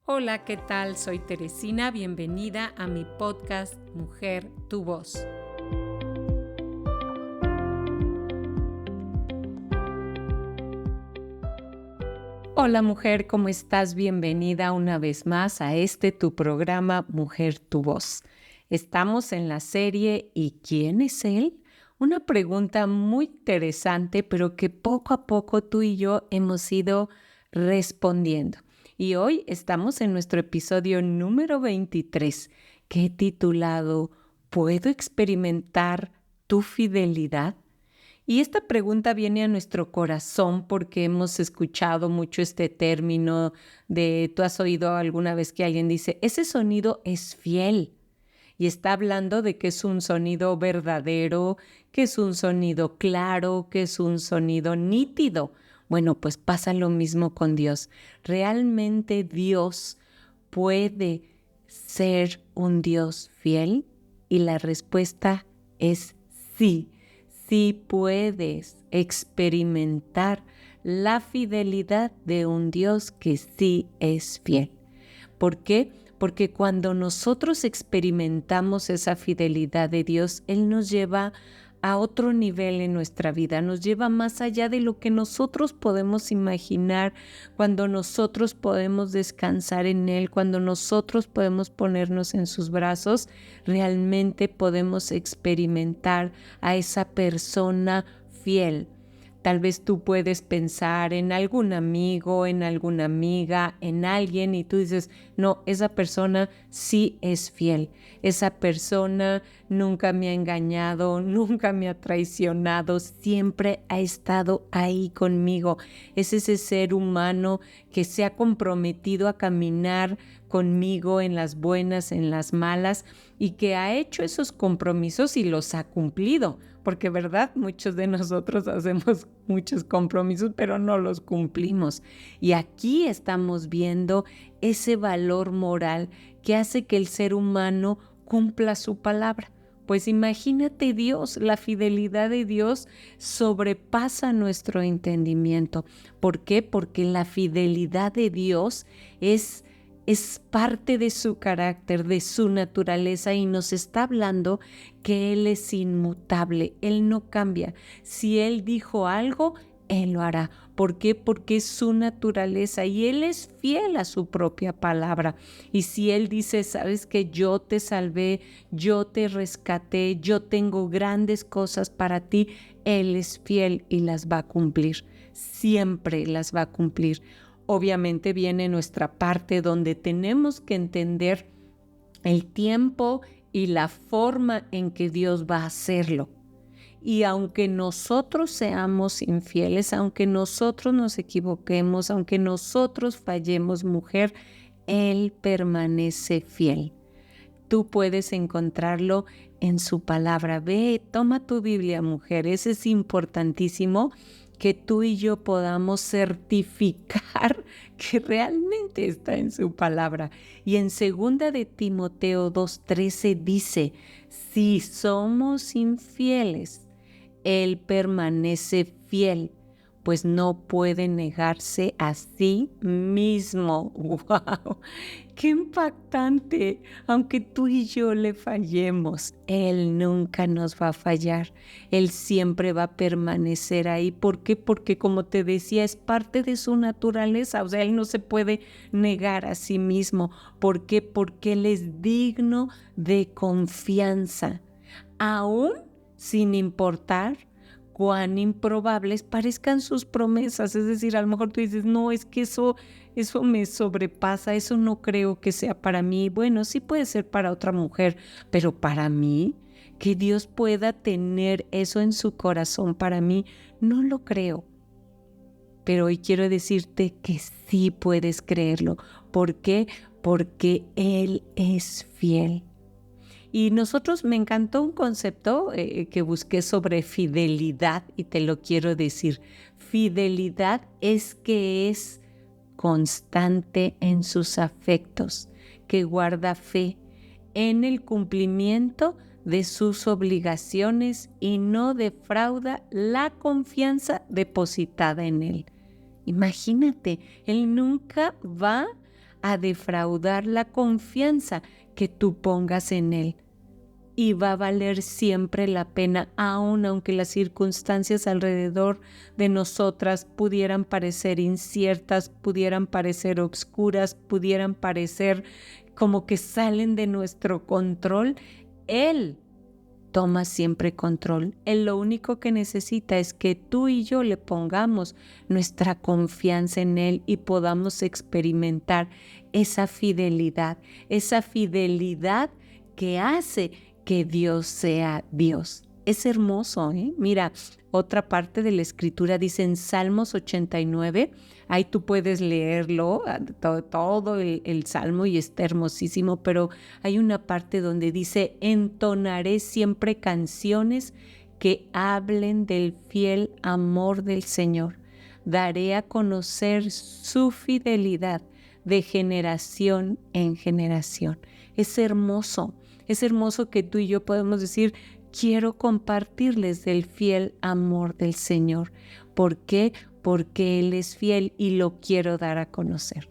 Hola, ¿qué tal? Soy Teresina, bienvenida a mi podcast Mujer, tu voz. Hola mujer, ¿cómo estás? Bienvenida una vez más a tu programa Mujer, tu voz. Estamos en la serie ¿Y quién es él? Una pregunta muy interesante, pero que poco a poco tú y yo hemos ido respondiendo. Y hoy estamos en nuestro episodio número 23, que he titulado ¿Puedo experimentar tu fidelidad? Y esta pregunta viene a nuestro corazón porque hemos escuchado mucho este término de, tú has oído alguna vez que alguien dice, ese sonido es fiel. Y está hablando de que es un sonido verdadero, que es un sonido claro, que es un sonido nítido. Bueno, pues pasa lo mismo con Dios. ¿Realmente Dios puede ser un Dios fiel? Y la respuesta es sí. Sí puedes experimentar la fidelidad de un Dios que sí es fiel. ¿Por qué? Porque cuando nosotros experimentamos esa fidelidad de Dios, Él nos lleva a otro nivel en nuestra vida, nos lleva más allá de lo que nosotros podemos imaginar, cuando nosotros podemos descansar en Él, cuando nosotros podemos ponernos en sus brazos, realmente podemos experimentar a esa persona fiel. Tal vez tú puedes pensar en algún amigo, en alguna amiga, en alguien y tú dices, no, esa persona sí es fiel. Esa persona nunca me ha engañado, nunca me ha traicionado, siempre ha estado ahí conmigo. Es ese ser humano que se ha comprometido a caminar conmigo en las buenas, en las malas y que ha hecho esos compromisos y los ha cumplido. Porque, ¿verdad? Muchos de nosotros hacemos muchos compromisos, pero no los cumplimos. Y aquí estamos viendo ese valor moral que hace que el ser humano cumpla su palabra. Pues imagínate Dios, la fidelidad de Dios sobrepasa nuestro entendimiento. ¿Por qué? Porque la fidelidad de Dios es parte de su carácter, de su naturaleza y nos está hablando que Él es inmutable, Él no cambia. Si Él dijo algo, Él lo hará. ¿Por qué? Porque es su naturaleza y Él es fiel a su propia palabra. Y si Él dice, sabes que yo te salvé, yo te rescaté, yo tengo grandes cosas para ti, Él es fiel y las va a cumplir. Siempre las va a cumplir. Obviamente viene nuestra parte donde tenemos que entender el tiempo y la forma en que Dios va a hacerlo. Y aunque nosotros seamos infieles, aunque nosotros nos equivoquemos, aunque nosotros fallemos, mujer, Él permanece fiel. Tú puedes encontrarlo en su palabra. Ve, toma tu Biblia, mujer. Eso es importantísimo, que tú y yo podamos certificar que realmente está en su palabra. Y en 2 de Timoteo 2:13 dice, si somos infieles, Él permanece fiel, pues no puede negarse a sí mismo. ¡Wow! ¡Qué impactante! Aunque tú y yo le fallemos, Él nunca nos va a fallar. Él siempre va a permanecer ahí. ¿Por qué? Porque, como te decía, es parte de su naturaleza. O sea, Él no se puede negar a sí mismo. ¿Por qué? Porque Él es digno de confianza. Aún sin importar cuán improbables parezcan sus promesas. Es decir, a lo mejor tú dices, no, es que eso me sobrepasa, eso no creo que sea para mí. Bueno, sí puede ser para otra mujer, pero para mí, que Dios pueda tener eso en su corazón, para mí, no lo creo. Pero hoy quiero decirte que sí puedes creerlo. ¿Por qué? Porque Él es fiel. Y me encantó un concepto que busqué sobre fidelidad y te lo quiero decir. Fidelidad es que es constante en sus afectos, que guarda fe en el cumplimiento de sus obligaciones y no defrauda la confianza depositada en él. Imagínate, Él nunca va a defraudar la confianza que tú pongas en Él. Y va a valer siempre la pena, aun aunque las circunstancias alrededor de nosotras pudieran parecer inciertas, pudieran parecer obscuras, pudieran parecer como que salen de nuestro control. Él toma siempre control. Él lo único que necesita es que tú y yo le pongamos nuestra confianza en Él y podamos experimentar esa fidelidad que hace que Dios sea Dios. Es hermoso, ¿eh? Mira, otra parte de la Escritura dice en Salmos 89, ahí tú puedes leerlo, todo el Salmo, y está hermosísimo, pero hay una parte donde dice, entonaré siempre canciones que hablen del fiel amor del Señor. Daré a conocer su fidelidad de generación en generación. Es hermoso que tú y yo podemos decir, quiero compartirles del fiel amor del Señor. ¿Por qué? Porque Él es fiel y lo quiero dar a conocer.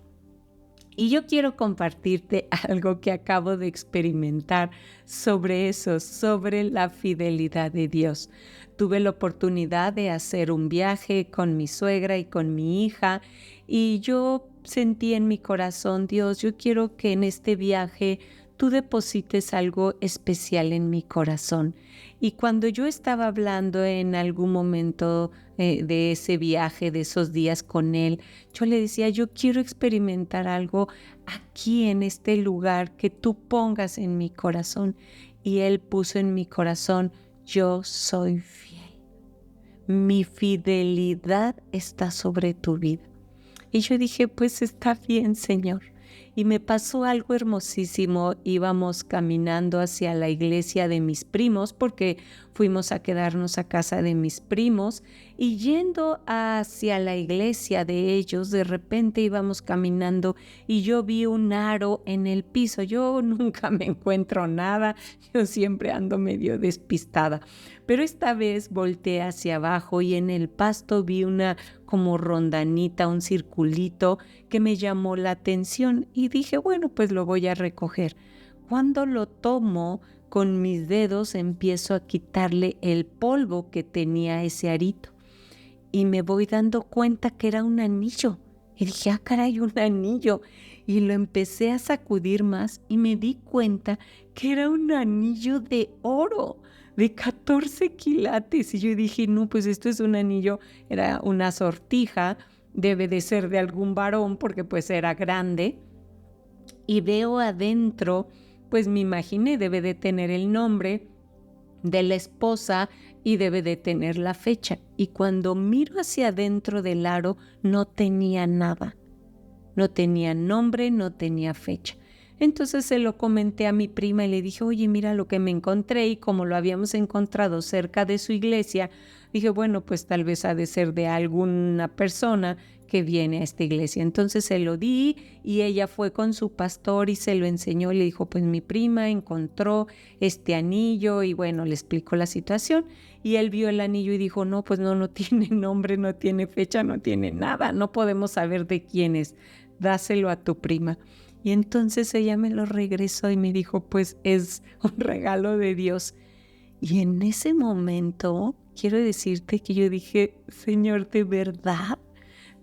Y yo quiero compartirte algo que acabo de experimentar sobre eso, sobre la fidelidad de Dios. Tuve la oportunidad de hacer un viaje con mi suegra y con mi hija, y yo sentí en mi corazón, Dios, yo quiero que en este viaje tú deposites algo especial en mi corazón. Y cuando yo estaba hablando en algún momento de ese viaje, de esos días con Él, yo le decía, yo quiero experimentar algo aquí en este lugar que tú pongas en mi corazón. Y Él puso en mi corazón, yo soy fiel. Mi fidelidad está sobre tu vida. Y yo dije, pues está bien, Señor. Y me pasó algo hermosísimo. Íbamos caminando hacia la iglesia de mis primos porque fuimos a quedarnos a casa de mis primos, y yendo hacia la iglesia de ellos, de repente íbamos caminando y yo vi un aro en el piso. Yo nunca me encuentro nada, yo siempre ando medio despistada, pero esta vez volteé hacia abajo y en el pasto vi una como rondanita, un circulito que me llamó la atención y dije, bueno, pues lo voy a recoger. Cuando lo tomo, con mis dedos empiezo a quitarle el polvo que tenía ese arito y me voy dando cuenta que era un anillo. Y dije, ah, caray, un anillo. Y lo empecé a sacudir más y me di cuenta que era un anillo de oro de 14 quilates. Y yo dije, no, pues esto es un anillo, era una sortija, debe de ser de algún varón porque pues era grande. Y veo adentro, pues me imaginé, debe de tener el nombre de la esposa y debe de tener la fecha. Y cuando miro hacia adentro del aro, no tenía nada. No tenía nombre, no tenía fecha. Entonces se lo comenté a mi prima y le dije, oye, mira lo que me encontré, y como lo habíamos encontrado cerca de su iglesia, dije, bueno, pues tal vez ha de ser de alguna persona que viene a esta iglesia. Entonces se lo di y ella fue con su pastor y se lo enseñó y le dijo, pues mi prima encontró este anillo, y bueno, le explicó la situación y él vio el anillo y dijo, no, pues no tiene nombre, no tiene fecha, no tiene nada, no podemos saber de quién es, dáselo a tu prima. Y entonces ella me lo regresó y me dijo, pues es un regalo de Dios. Y en ese momento quiero decirte que yo dije, Señor, ¿de verdad?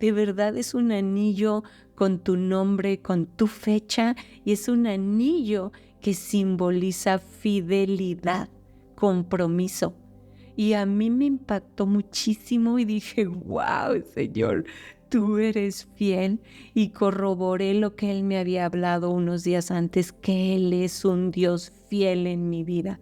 ¿De verdad es un anillo con tu nombre, con tu fecha? Y es un anillo que simboliza fidelidad, compromiso. Y a mí me impactó muchísimo y dije, wow, Señor, tú eres fiel. Y corroboré lo que Él me había hablado unos días antes, que Él es un Dios fiel en mi vida.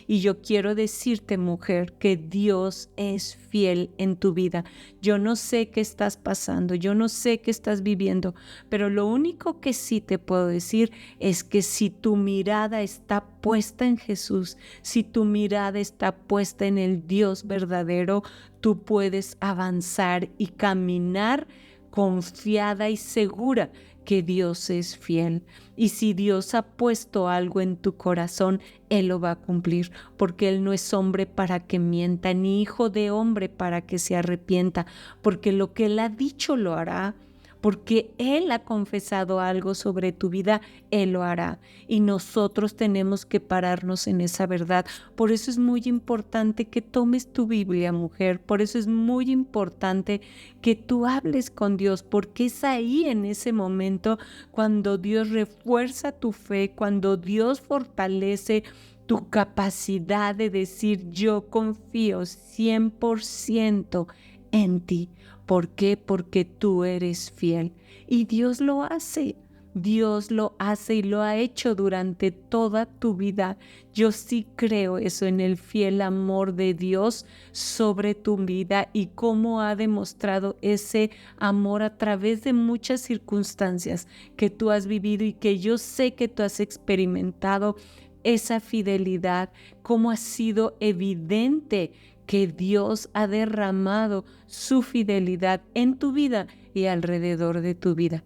Y yo quiero decirte, mujer, que Dios es fiel en tu vida. Yo no sé qué estás pasando, yo no sé qué estás viviendo, pero lo único que sí te puedo decir es que si tu mirada está puesta en Jesús, si tu mirada está puesta en el Dios verdadero, tú puedes avanzar y caminar confiada y segura que Dios es fiel. Y si Dios ha puesto algo en tu corazón, Él lo va a cumplir, porque Él no es hombre para que mienta, ni hijo de hombre para que se arrepienta, porque lo que Él ha dicho lo hará, porque Él ha confesado algo sobre tu vida, Él lo hará. Y nosotros tenemos que pararnos en esa verdad. Por eso es muy importante que tomes tu Biblia, mujer. Por eso es muy importante que tú hables con Dios, porque es ahí en ese momento cuando Dios refuerza tu fe, cuando Dios fortalece tu capacidad de decir yo confío 100% en ti. ¿Por qué? Porque tú eres fiel. Y Dios lo hace. Dios lo hace y lo ha hecho durante toda tu vida. Yo sí creo eso en el fiel amor de Dios sobre tu vida y cómo ha demostrado ese amor a través de muchas circunstancias que tú has vivido y que yo sé que tú has experimentado esa fidelidad, cómo ha sido evidente que Dios ha derramado su fidelidad en tu vida y alrededor de tu vida.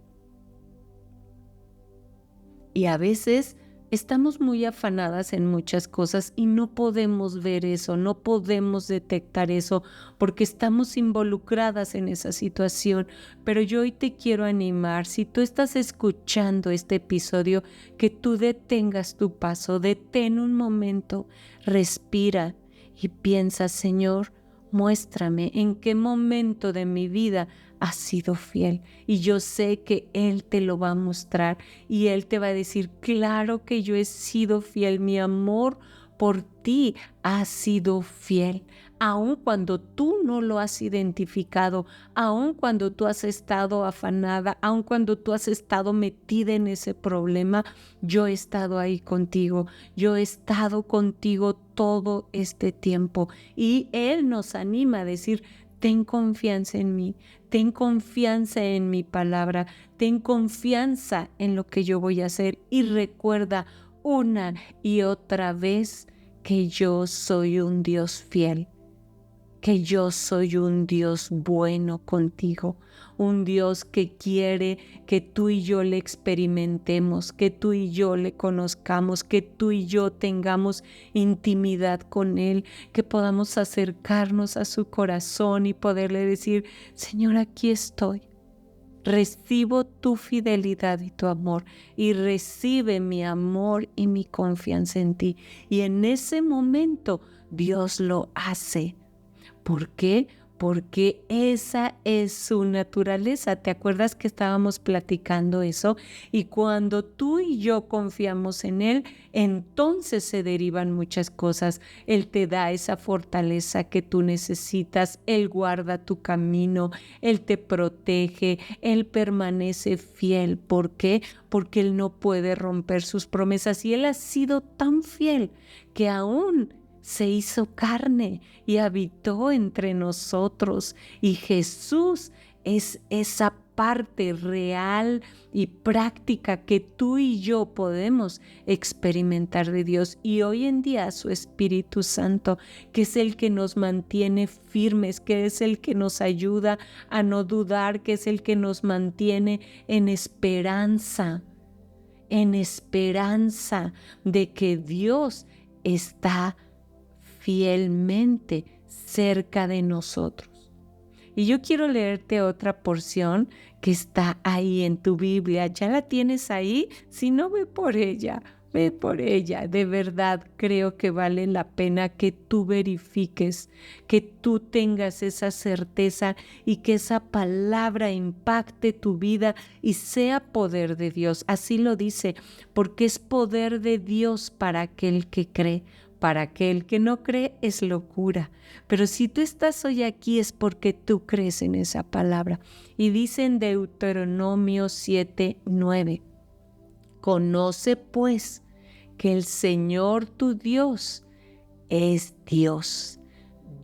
Y a veces estamos muy afanadas en muchas cosas y no podemos ver eso, no podemos detectar eso porque estamos involucradas en esa situación. Pero yo hoy te quiero animar, si tú estás escuchando este episodio, que tú detengas tu paso, detén un momento, respira y piensa, Señor, muéstrame en qué momento de mi vida has sido fiel. Y yo sé que Él te lo va a mostrar y Él te va a decir, claro que yo he sido fiel, mi amor por ti ha sido fiel. Aun cuando tú no lo has identificado, aun cuando tú has estado afanada, aun cuando tú has estado metida en ese problema, yo he estado ahí contigo, yo he estado contigo todo este tiempo. Y Él nos anima a decir, ten confianza en mí, ten confianza en mi palabra, ten confianza en lo que yo voy a hacer y recuerda una y otra vez que yo soy un Dios fiel, que yo soy un Dios bueno contigo, un Dios que quiere que tú y yo le experimentemos, que tú y yo le conozcamos, que tú y yo tengamos intimidad con Él, que podamos acercarnos a su corazón y poderle decir, Señor, aquí estoy. Recibo tu fidelidad y tu amor y recibe mi amor y mi confianza en ti. Y en ese momento Dios lo hace. ¿Por qué? Porque esa es su naturaleza. ¿Te acuerdas que estábamos platicando eso? Y cuando tú y yo confiamos en Él, entonces se derivan muchas cosas. Él te da esa fortaleza que tú necesitas. Él guarda tu camino. Él te protege. Él permanece fiel. ¿Por qué? Porque Él no puede romper sus promesas. Y Él ha sido tan fiel que aún se hizo carne y habitó entre nosotros. Y Jesús es esa parte real y práctica que tú y yo podemos experimentar de Dios. Y hoy en día su Espíritu Santo, que es el que nos mantiene firmes, que es el que nos ayuda a no dudar, que es el que nos mantiene en esperanza de que Dios está fielmente cerca de nosotros. Y yo quiero leerte otra porción que está ahí en tu Biblia. ¿Ya la tienes ahí? Si no, ve por ella. Ve por ella. De verdad creo que vale la pena que tú verifiques, que tú tengas esa certeza y que esa palabra impacte tu vida y sea poder de Dios. Así lo dice, porque es poder de Dios para aquel que cree. Para aquel que no cree es locura. Pero si tú estás hoy aquí es porque tú crees en esa palabra. Y dice en Deuteronomio 7:9, conoce pues que el Señor tu Dios es Dios,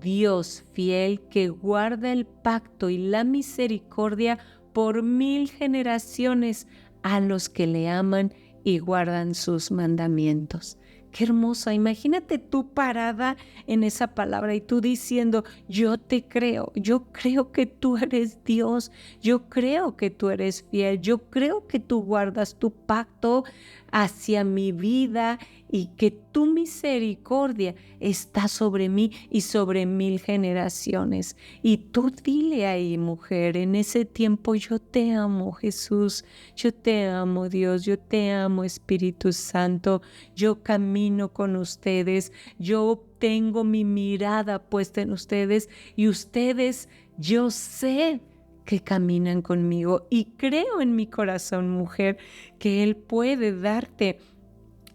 Dios fiel que guarda el pacto y la misericordia por 1000 generaciones a los que le aman y guardan sus mandamientos. Qué hermosa. Imagínate tú parada en esa palabra y tú diciendo, yo te creo, yo creo que tú eres Dios, yo creo que tú eres fiel, yo creo que tú guardas tu pacto hacia mi vida y que tu misericordia está sobre mí y sobre 1000 generaciones. Y tú dile ahí, mujer, en ese tiempo, yo te amo, Jesús, yo te amo, Dios, yo te amo, Espíritu Santo, yo camino con ustedes, yo tengo mi mirada puesta en ustedes y ustedes, yo sé que caminan conmigo y creo en mi corazón, mujer, que Él puede darte,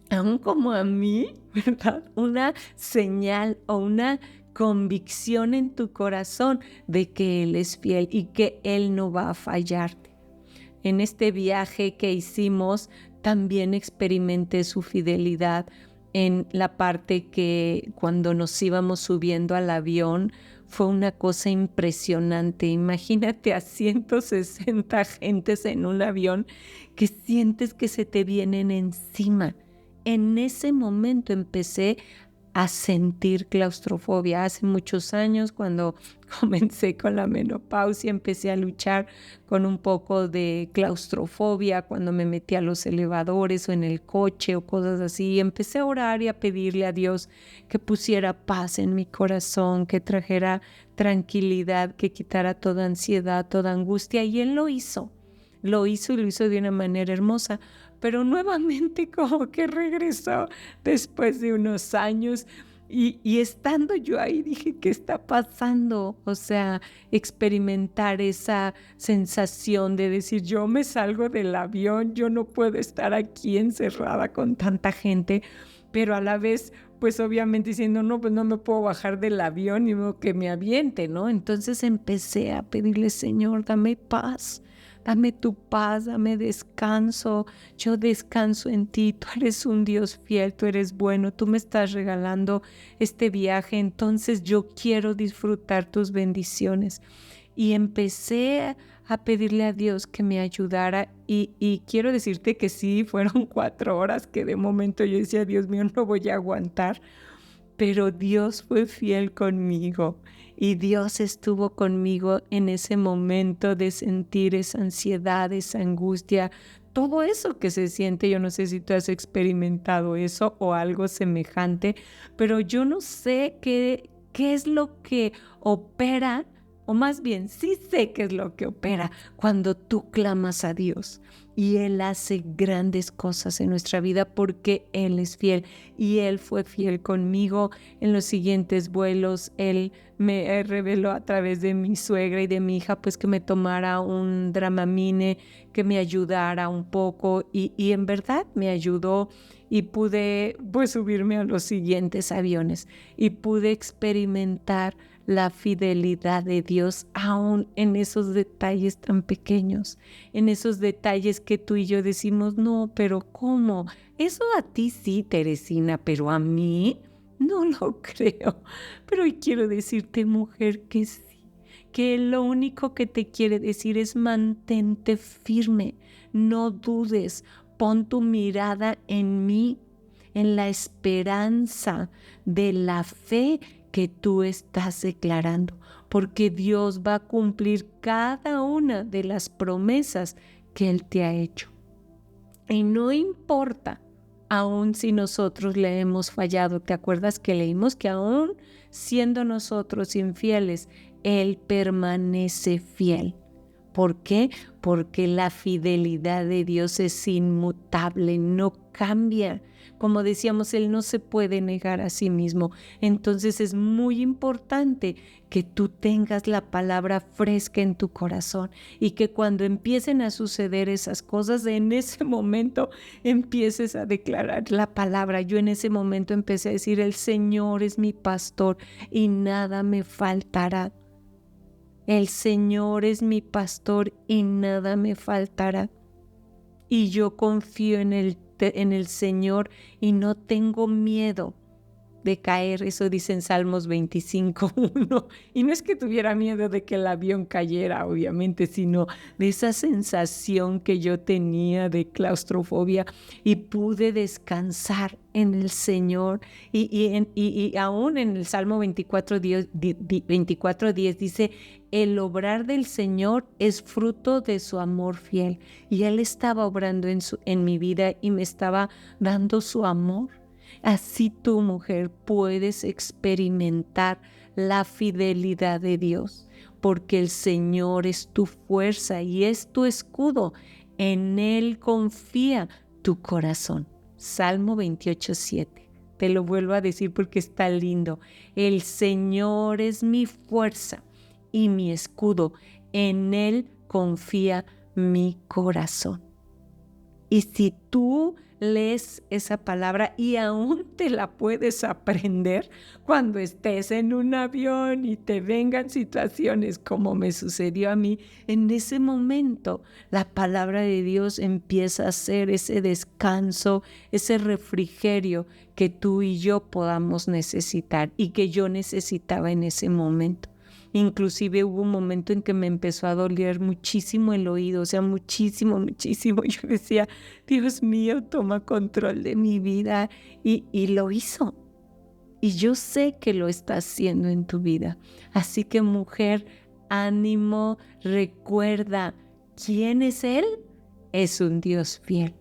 aún como a mí, ¿verdad? Una señal o una convicción en tu corazón de que Él es fiel y que Él no va a fallarte. En este viaje que hicimos, también experimenté su fidelidad en la parte que cuando nos íbamos subiendo al avión fue una cosa impresionante. Imagínate a 160 gentes en un avión que sientes que se te vienen encima. En ese momento empecé a sentir claustrofobia. Hace muchos años, cuando comencé con la menopausia, empecé a luchar con un poco de claustrofobia cuando me metí a los elevadores o en el coche o cosas así. Empecé a orar y a pedirle a Dios que pusiera paz en mi corazón, que trajera tranquilidad, que quitara toda ansiedad, toda angustia, y Él lo hizo. Lo hizo y lo hizo de una manera hermosa, pero nuevamente como que regresó después de unos años y estando yo ahí dije, ¿qué está pasando? O sea, experimentar esa sensación de decir, yo me salgo del avión, yo no puedo estar aquí encerrada con tanta gente, pero a la vez, pues obviamente diciendo, no, pues no me puedo bajar del avión y que me aviente, ¿no? Entonces empecé a pedirle, Señor, dame paz. Dame tu paz, dame descanso, yo descanso en ti, tú eres un Dios fiel, tú eres bueno, tú me estás regalando este viaje, entonces yo quiero disfrutar tus bendiciones. Y empecé a pedirle a Dios que me ayudara y quiero decirte que sí, fueron 4 horas que de momento yo decía, Dios mío, no voy a aguantar, pero Dios fue fiel conmigo y Dios estuvo conmigo en ese momento de sentir esa ansiedad, esa angustia, todo eso que se siente. Yo no sé si tú has experimentado eso o algo semejante, pero yo no sé qué es lo que opera, o más bien sí sé qué es lo que opera cuando tú clamas a Dios. Y Él hace grandes cosas en nuestra vida porque Él es fiel y Él fue fiel conmigo en los siguientes vuelos. Él me reveló a través de mi suegra y de mi hija pues que me tomara un Dramamine, que me ayudara un poco y en verdad me ayudó y pude pues subirme a los siguientes aviones y pude experimentar la fidelidad de Dios aún en esos detalles tan pequeños, en esos detalles que tú y yo decimos, no, pero ¿cómo? Eso a ti sí, Teresina, pero a mí no lo creo. Pero hoy quiero decirte, mujer, que sí, que lo único que te quiere decir es mantente firme, no dudes, pon tu mirada en mí, en la esperanza de la fe que tú estás declarando, porque Dios va a cumplir cada una de las promesas que Él te ha hecho. Y no importa, aun si nosotros le hemos fallado. ¿Te acuerdas que leímos que aun siendo nosotros infieles, Él permanece fiel? ¿Por qué? Porque la fidelidad de Dios es inmutable, no cambia. Como decíamos, Él no se puede negar a sí mismo. Entonces es muy importante que tú tengas la palabra fresca en tu corazón y que cuando empiecen a suceder esas cosas, en ese momento empieces a declarar la palabra. Yo en ese momento empecé a decir, el Señor es mi pastor y nada me faltará. El Señor es mi pastor y nada me faltará. Y yo confío en el Señor y no tengo miedo de caer, eso dice en Salmos 25:1. Y no es que tuviera miedo de que el avión cayera, obviamente, sino de esa sensación que yo tenía de claustrofobia, y pude descansar en el Señor. Y aún en el Salmo 24:10 dice: el obrar del Señor es fruto de su amor fiel. Y Él estaba obrando en mi vida y me estaba dando su amor. Así tú, mujer, puedes experimentar la fidelidad de Dios, porque el Señor es tu fuerza y es tu escudo. En Él confía tu corazón. Salmo 28:7. Te lo vuelvo a decir porque está lindo. El Señor es mi fuerza y mi escudo. En Él confía mi corazón. Y si tú lees esa palabra y aún te la puedes aprender cuando estés en un avión y te vengan situaciones como me sucedió a mí, en ese momento la palabra de Dios empieza a ser ese descanso, ese refrigerio que tú y yo podamos necesitar y que yo necesitaba en ese momento. Inclusive hubo un momento en que me empezó a doler muchísimo el oído, o sea, muchísimo, muchísimo. Yo decía: Dios mío, toma control de mi vida. Y lo hizo. Y yo sé que lo está haciendo en tu vida. Así que, mujer, ánimo, recuerda, ¿quién es Él? Es un Dios fiel.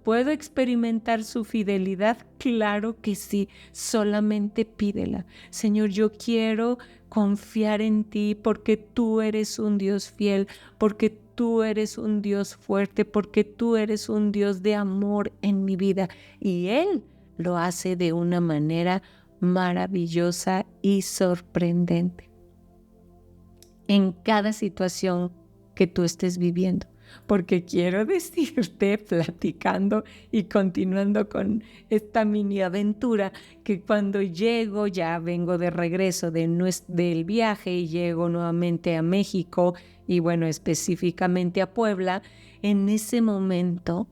¿Puedo experimentar su fidelidad? Claro que sí, solamente pídela. Señor, yo quiero confiar en ti porque tú eres un Dios fiel, porque tú eres un Dios fuerte, porque tú eres un Dios de amor en mi vida. Y Él lo hace de una manera maravillosa y sorprendente en cada situación que tú estés viviendo. Porque quiero decirte, platicando y continuando con esta mini aventura, que cuando llego, ya vengo de regreso del viaje y llego nuevamente a México y bueno, específicamente a Puebla, en ese momento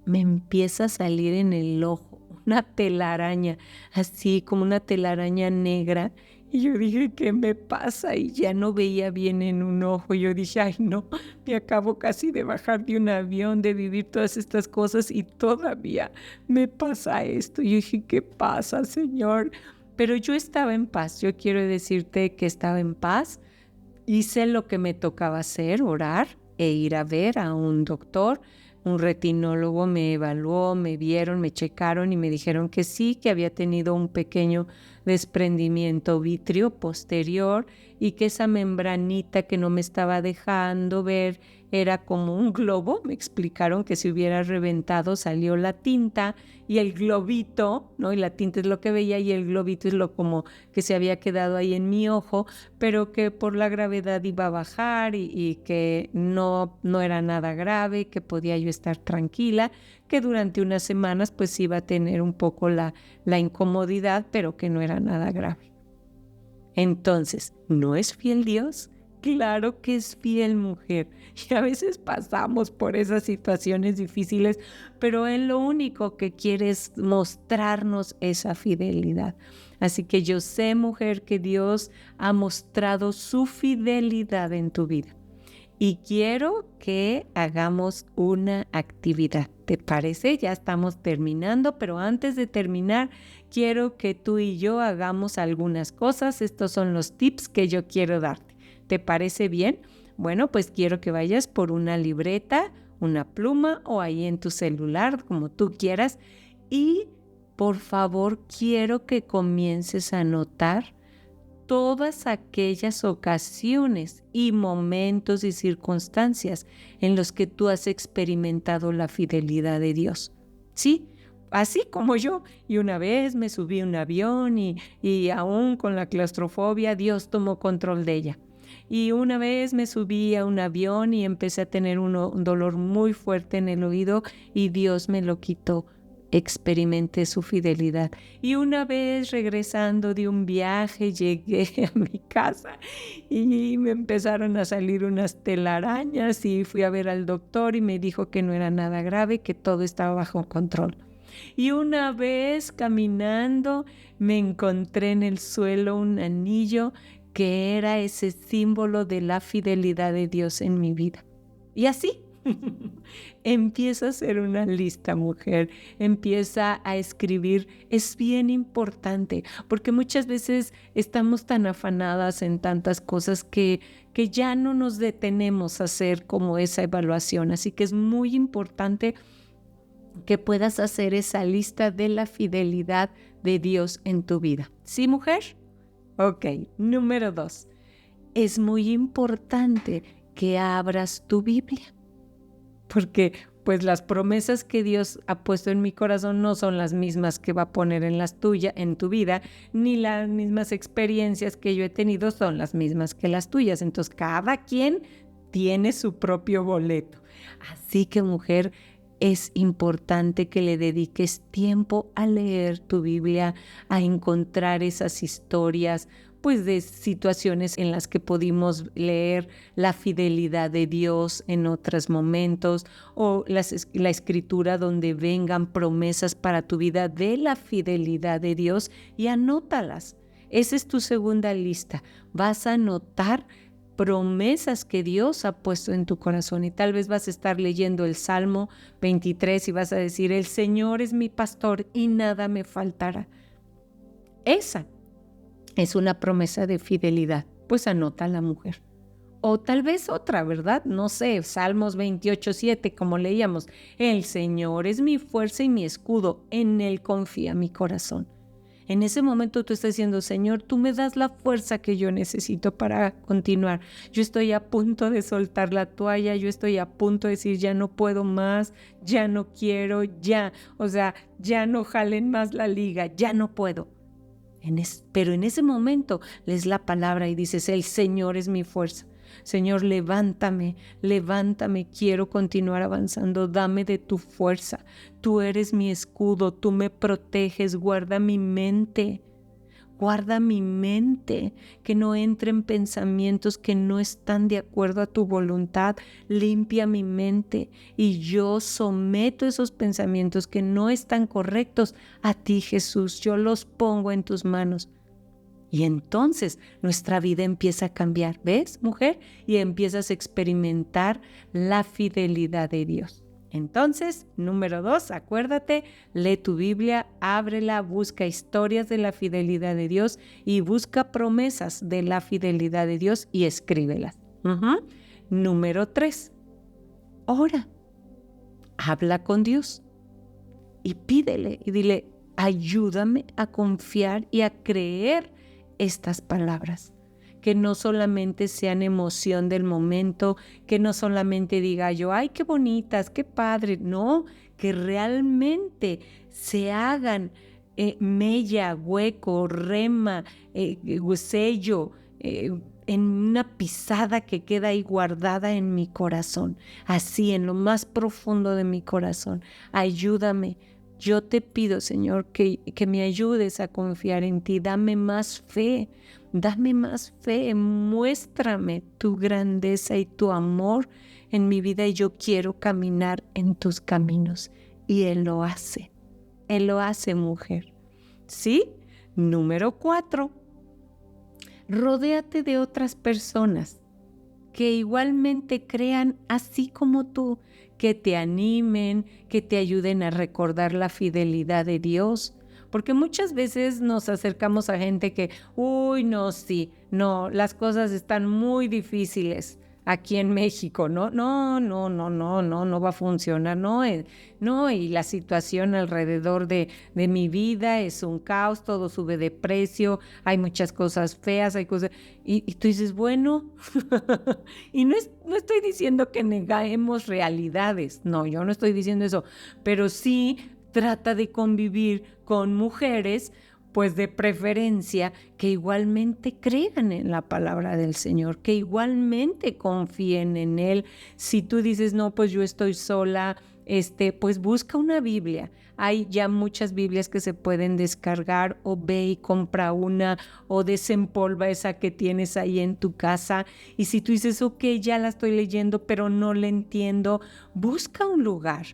me empieza a salir en el ojo una telaraña, así como una telaraña negra. Y yo dije: ¿qué me pasa? Y ya no veía bien en un ojo. Yo dije: ay no, me acabo casi de bajar de un avión, de vivir todas estas cosas y todavía me pasa esto. Y yo dije: ¿qué pasa, Señor? Pero yo estaba en paz. Yo quiero decirte que estaba en paz. Hice lo que me tocaba hacer, orar e ir a ver a un doctor. Un retinólogo me evaluó, me vieron, me checaron y me dijeron que sí, que había tenido un pequeño desprendimiento vítreo posterior y que esa membranita que no me estaba dejando ver era como un globo. Me explicaron que si hubiera reventado salió la tinta y el globito, ¿no? Y la tinta es lo que veía y el globito es lo como que se había quedado ahí en mi ojo, pero que por la gravedad iba a bajar y que no era nada grave, que podía yo estar tranquila, que durante unas semanas pues iba a tener un poco la incomodidad, pero que no era nada grave. Entonces, ¿no es fiel Dios? Claro que es fiel, mujer. Y a veces pasamos por esas situaciones difíciles, pero Él lo único que quiere es mostrarnos esa fidelidad. Así que yo sé, mujer, que Dios ha mostrado su fidelidad en tu vida. Y quiero que hagamos una actividad. ¿Te parece? Ya estamos terminando, pero antes de terminar, quiero que tú y yo hagamos algunas cosas. Estos son los tips que yo quiero darte. ¿Te parece bien? Bueno, pues quiero que vayas por una libreta, una pluma o ahí en tu celular, como tú quieras. Y por favor, quiero que comiences a anotar todas aquellas ocasiones y momentos y circunstancias en los que tú has experimentado la fidelidad de Dios. ¿Sí? Así como yo. Y una vez me subí a un avión y aún con la claustrofobia, Dios tomó control de ella. Y una vez me subí a un avión y empecé a tener un dolor muy fuerte en el oído y Dios me lo quitó. Experimenté su fidelidad. Y una vez regresando de un viaje, llegué a mi casa y me empezaron a salir unas telarañas y fui a ver al doctor y me dijo que no era nada grave, que todo estaba bajo control. Y una vez caminando me encontré en el suelo un anillo que era ese símbolo de la fidelidad de Dios en mi vida. Y así empieza a hacer una lista, mujer, empieza a escribir. Es bien importante porque muchas veces estamos tan afanadas en tantas cosas que ya no nos detenemos a hacer como esa evaluación. Así que es muy importante que puedas hacer esa lista de la fidelidad de Dios en tu vida. ¿Sí, mujer? Ok, número 2. Es muy importante que abras tu Biblia, porque pues las promesas que Dios ha puesto en mi corazón no son las mismas que va a poner en tu vida, ni las mismas experiencias que yo he tenido son las mismas que las tuyas. Entonces, cada quien tiene su propio boleto. Así que, mujer, es importante que le dediques tiempo a leer tu Biblia, a encontrar esas historias, pues de situaciones en las que pudimos leer la fidelidad de Dios en otros momentos, o la escritura donde vengan promesas para tu vida de la fidelidad de Dios, y anótalas. Esa es tu segunda lista. Vas a anotar promesas que Dios ha puesto en tu corazón, y tal vez vas a estar leyendo el Salmo 23 y vas a decir: el Señor es mi pastor y nada me faltará. Esa es una promesa de fidelidad. Pues anótala, mujer. O tal vez otra, ¿verdad? No sé, Salmos 28:7, como leíamos: el Señor es mi fuerza y mi escudo, en Él confía mi corazón. En ese momento tú estás diciendo: Señor, tú me das la fuerza que yo necesito para continuar. Yo estoy a punto de soltar la toalla, yo estoy a punto de decir: ya no puedo más, ya no quiero, ya no jalen más la liga, ya no puedo. Pero en ese momento lees la palabra y dices: el Señor es mi fuerza. Señor, levántame, quiero continuar avanzando, dame de tu fuerza. Tú eres mi escudo, tú me proteges, guarda mi mente, que no entren pensamientos que no están de acuerdo a tu voluntad. Limpia mi mente y yo someto esos pensamientos que no están correctos a ti, Jesús. Yo los pongo en tus manos. Y entonces nuestra vida empieza a cambiar, ¿ves, mujer? Y empiezas a experimentar la fidelidad de Dios. Entonces, número 2, acuérdate, lee tu Biblia, ábrela, busca historias de la fidelidad de Dios y busca promesas de la fidelidad de Dios y escríbelas. Número 3, ora, habla con Dios y pídele y dile: ayúdame a confiar y a creer estas palabras, que no solamente sean emoción del momento, que no solamente diga yo: ay, qué bonitas, qué padre. No, que realmente se hagan mella, hueco, rema, sello, en una pisada que queda ahí guardada en mi corazón, así en lo más profundo de mi corazón. Ayúdame. Yo te pido, Señor, que me ayudes a confiar en ti. Dame más fe, muéstrame tu grandeza y tu amor en mi vida, y yo quiero caminar en tus caminos. Y Él lo hace, mujer. ¿Sí? Número 4, rodéate de otras personas que igualmente crean así como tú, que te animen, que te ayuden a recordar la fidelidad de Dios. Porque muchas veces nos acercamos a gente que: uy, no, las cosas están muy difíciles aquí en México, no va a funcionar, no, y la situación alrededor de mi vida es un caos, todo sube de precio, hay muchas cosas feas, hay cosas, y tú dices: bueno, y no estoy diciendo que neguemos realidades, no, yo no estoy diciendo eso, pero sí trata de convivir con mujeres, pues de preferencia, que igualmente crean en la palabra del Señor, que igualmente confíen en Él. Si tú dices: no, pues yo estoy sola, pues busca una Biblia. Hay ya muchas Biblias que se pueden descargar, o ve y compra una, o desempolva esa que tienes ahí en tu casa. Y si tú dices: ok, ya la estoy leyendo, pero no la entiendo, busca un lugar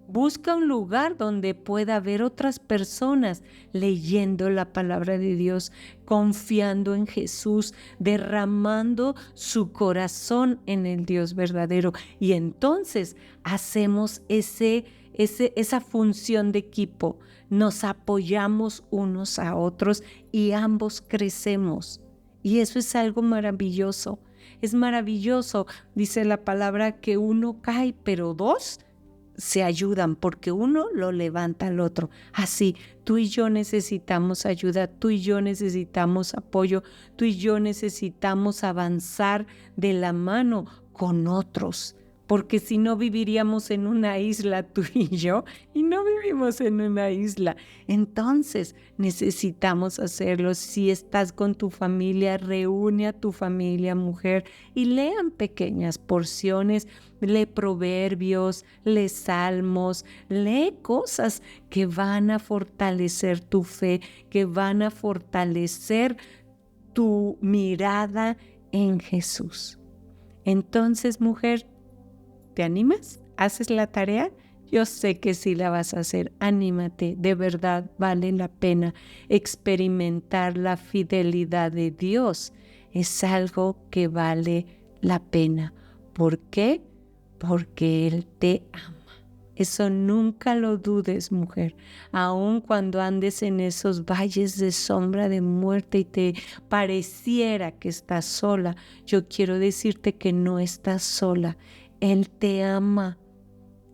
Busca un lugar donde pueda haber otras personas leyendo la palabra de Dios, confiando en Jesús, derramando su corazón en el Dios verdadero. Y entonces hacemos esa función de equipo. Nos apoyamos unos a otros y ambos crecemos. Y eso es algo maravilloso. Es maravilloso, dice la palabra, que uno cae, pero dos se ayudan porque uno lo levanta al otro. Así, tú y yo necesitamos ayuda, tú y yo necesitamos apoyo, tú y yo necesitamos avanzar de la mano con otros. Porque si no viviríamos en una isla tú y yo, y no vivimos en una isla. Entonces necesitamos hacerlo. Si estás con tu familia, reúne a tu familia, mujer, y lean pequeñas porciones, lee proverbios, lee salmos, lee cosas que van a fortalecer tu fe, que van a fortalecer tu mirada en Jesús. Entonces, mujer, ¿te animas? ¿Haces la tarea? Yo sé que sí la vas a hacer. Anímate, de verdad vale la pena experimentar la fidelidad de Dios. Es algo que vale la pena. ¿Por qué? Porque Él te ama. Eso nunca lo dudes, mujer. Aun cuando andes en esos valles de sombra de muerte y te pareciera que estás sola, yo quiero decirte que no estás sola. Él te ama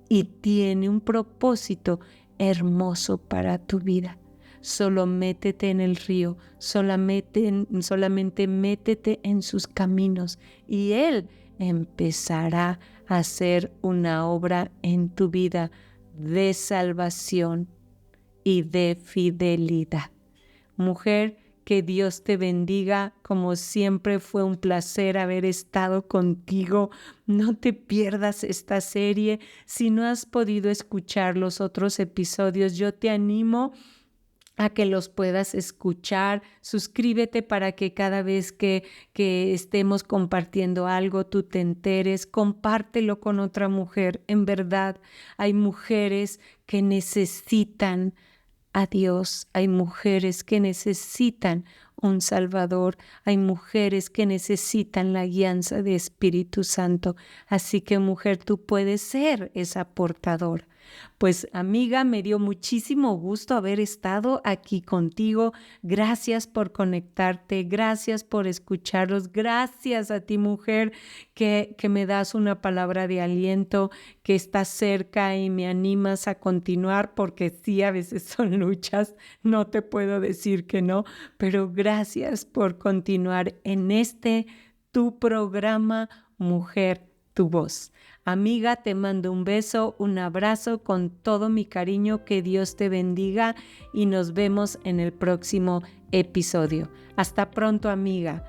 y tiene un propósito hermoso para tu vida. Solo métete en el río, solamente métete en sus caminos y Él empezará a hacer una obra en tu vida de salvación y de fidelidad. Mujer, que Dios te bendiga. Como siempre, fue un placer haber estado contigo. No te pierdas esta serie. Si no has podido escuchar los otros episodios, yo te animo a que los puedas escuchar. Suscríbete para que cada vez que estemos compartiendo algo, tú te enteres. Compártelo con otra mujer. En verdad, hay mujeres que necesitan a Dios. Hay mujeres que necesitan un Salvador. Hay mujeres que necesitan la guianza de Espíritu Santo. Así que, mujer, tú puedes ser esa portadora. Pues, amiga, me dio muchísimo gusto haber estado aquí contigo. Gracias por conectarte, gracias por escucharlos, gracias a ti, mujer, que me das una palabra de aliento, que estás cerca y me animas a continuar, porque sí, a veces son luchas, no te puedo decir que no, pero gracias por continuar en tu programa Mujer, tu voz. Amiga, te mando un beso, un abrazo con todo mi cariño, que Dios te bendiga y nos vemos en el próximo episodio. Hasta pronto, amiga.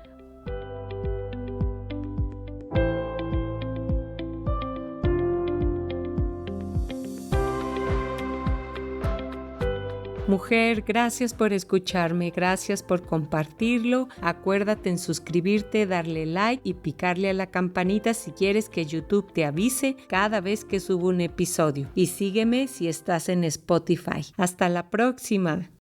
Mujer, gracias por escucharme, gracias por compartirlo. Acuérdate en suscribirte, darle like y picarle a la campanita si quieres que YouTube te avise cada vez que subo un episodio. Y sígueme si estás en Spotify. Hasta la próxima.